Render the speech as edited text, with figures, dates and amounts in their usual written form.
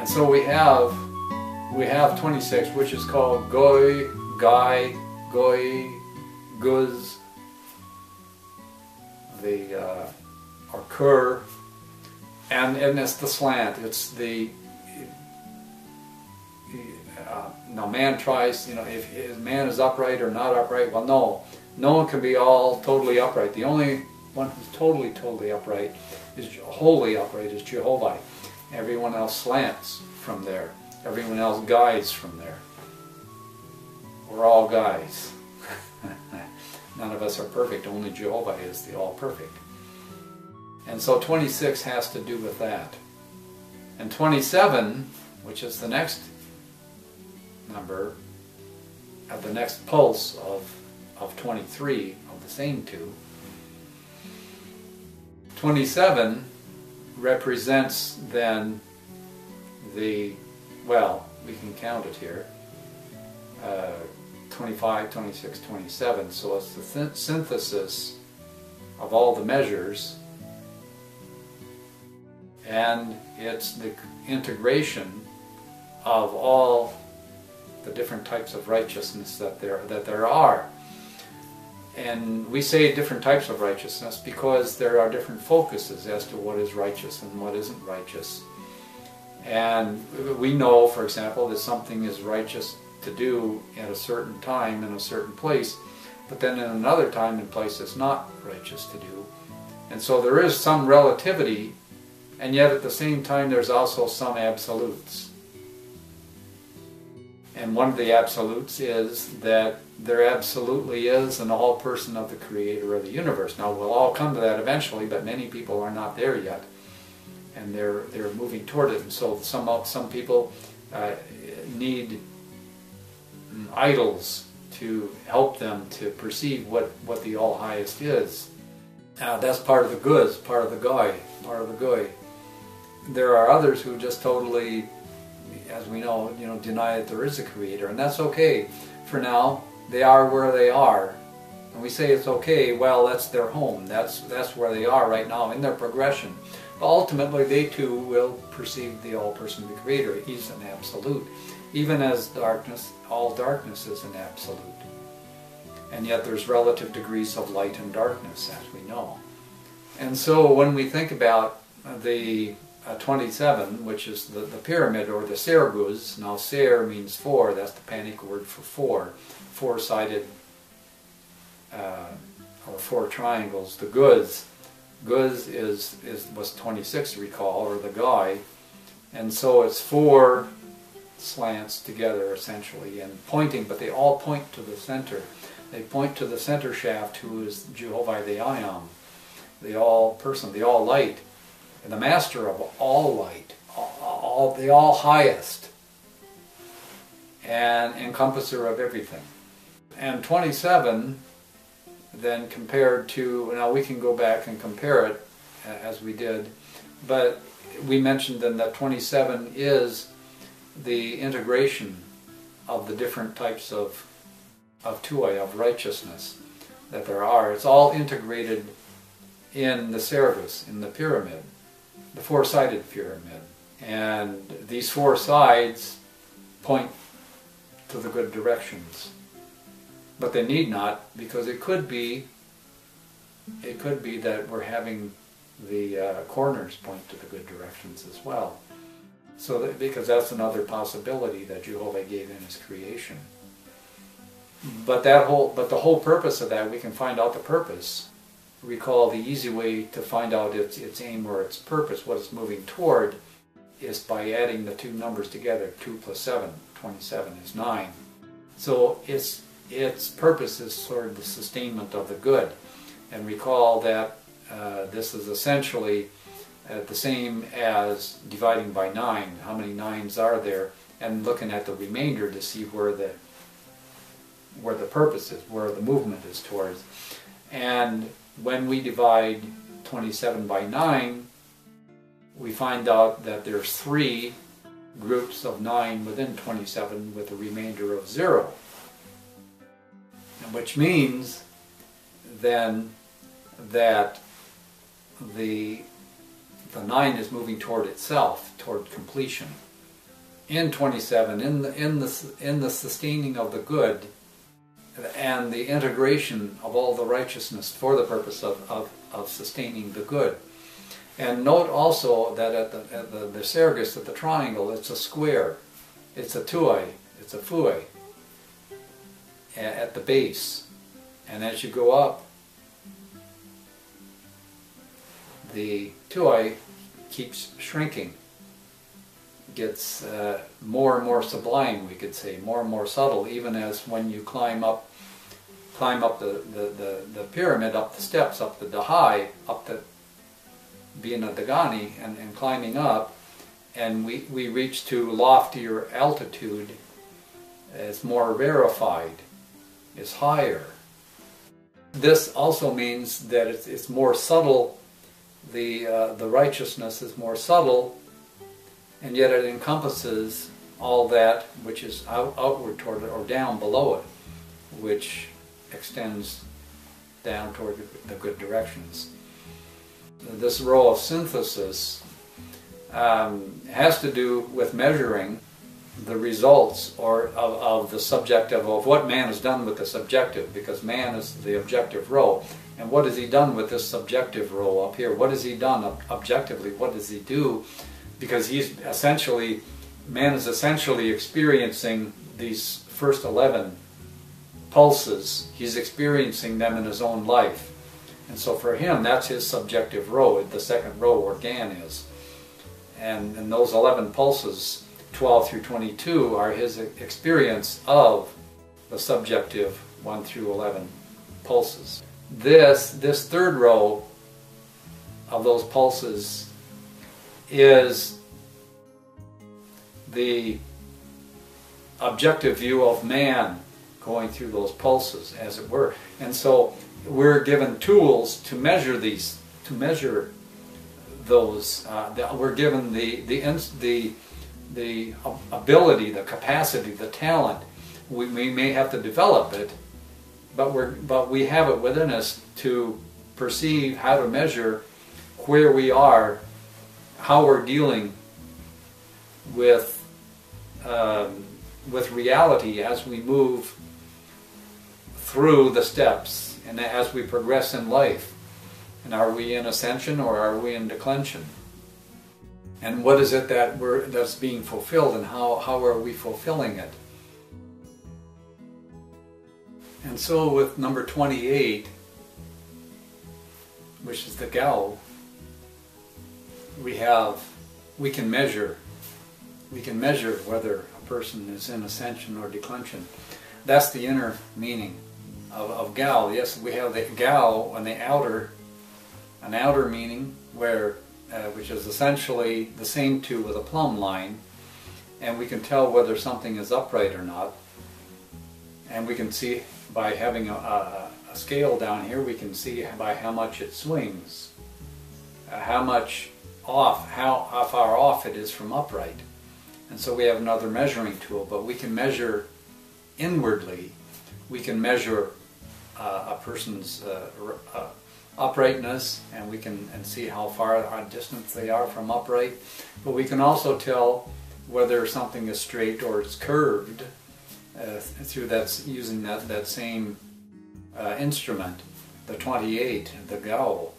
And so we have 26, which is called Goi, Gai, Goi, Guz, or Kur, and it's the slant. It's the now man tries, if man is upright or not upright. Well, no one can be all totally upright. The only one who's totally upright is wholly upright is Jehovah. Everyone else slants from there. Everyone else guides from there. We're all guys. None of us are perfect. Only Jehovah is the all-perfect. And so 26 has to do with that. And 27, which is the next number, at the next pulse of 23, of the same two, 27 represents then well, we can count it here, 25, 26, 27, so it's the synthesis of all the measures, and it's the integration of all the different types of righteousness that there are. And we say different types of righteousness because there are different focuses as to what is righteous and what isn't righteous. And we know, for example, that something is righteous to do at a certain time in a certain place, but then in another time and place it's not righteous to do. And so there is some relativity, and yet at the same time there's also some absolutes. And one of the absolutes is that there absolutely is an all-person of the Creator of the universe. Now we'll all come to that eventually, but many people are not there yet, and they're moving toward it. And so some people need idols to help them to perceive what the all highest is. That's part of the goods, part of the goy, part of the goy. There are others who just totally, as we know, deny that there is a Creator, and that's okay. For now, they are where they are, and we say it's okay. Well, that's their home. That's where they are right now in their progression. But ultimately, they too will perceive the all-person, the Creator. He's an absolute. Even as darkness, all darkness is an absolute. And yet there's relative degrees of light and darkness, as we know. And so when we think about the 27, which is the pyramid or the serguz, now ser means four, that's the Panic word for four-sided or four triangles. The guz was 26, recall, or the guy, and so it's four slants together essentially and pointing, but they all point to the center. They point to the center shaft, who is Jehovah the I Am, the all-person, the all-light, and the master of all light, the all-highest, and encompasser of everything. And 27, then compared to, now we can go back and compare it as we did, but we mentioned then that 27 is the integration of the different types of tuai, of righteousness that there are. It's all integrated in the serguz, in the pyramid, the four-sided pyramid. And these four sides point to the good directions. But they need not, because it could be that we're having the corners point to the good directions as well. So because that's another possibility that Jehovah gave in His creation. But the whole purpose of that, we can find out the purpose. Recall the easy way to find out its aim or its purpose, what it's moving toward, is by adding the two numbers together. 2 plus 7, 27 is 9. So its purpose is sort of the sustainment of the good. And recall that this is essentially the same as dividing by 9. How many 9s are there? And looking at the remainder to see where the purpose is, where the movement is towards. And when we divide 27 by 9, we find out that there's 3 groups of 9 within 27 with a remainder of 0. Which means then that the 9 is moving toward itself, toward completion. in 27, in the sustaining of the good and the integration of all the righteousness for the purpose of sustaining the good. And note also that at the Sergus, at the triangle, it's a square. It's a tuoi, it's a fuoi at the base. And as you go up, the tuoi keeps shrinking. Gets more and more sublime, we could say, more and more subtle, even as when you climb up the pyramid, up the steps, up the Dahai, up the being a Dagani, and climbing up, and we reach to loftier altitude. It's more rarefied, it's higher. This also means that it's more subtle. The righteousness is more subtle, and yet it encompasses all that which is outward toward it, or down below it, which extends down toward the good directions. This row of synthesis has to do with measuring the results of the subjective, of what man has done with the subjective, because man is the objective row. And what has he done with this subjective row up here? What has he done objectively? What does he do? Because man is essentially experiencing these first 11 pulses. He's experiencing them in his own life. And so for him, that's his subjective row, the second row where Gan is. And those 11 pulses, 12 through 22, are his experience of the subjective 1 through 11 pulses. This third row of those pulses is the objective view of man going through those pulses, as it were. And so we're given tools to measure these, to measure those. We're given the ability, the capacity, the talent. We may have to develop it, but we have it within us to perceive how to measure where we are, how we're dealing with reality as we move through the steps and as we progress in life. And are we in ascension or are we in declension? And what is it that's being fulfilled, and how are we fulfilling it? And so with number 28, which is the Gao, we can measure whether a person is in ascension or declension. That's the inner meaning of Gao. Yes, we have the Gao on the outer, an outer meaning which is essentially the same two with a plumb line, and we can tell whether something is upright or not. And we can see by having a scale down here, we can see by how much it swings, how far off it is from upright. And so we have another measuring tool, but we can measure inwardly. We can measure a person's uprightness, and we can see how far our distance they are from upright. But we can also tell whether something is straight or it's curved through using that same instrument, the 28, the Gao.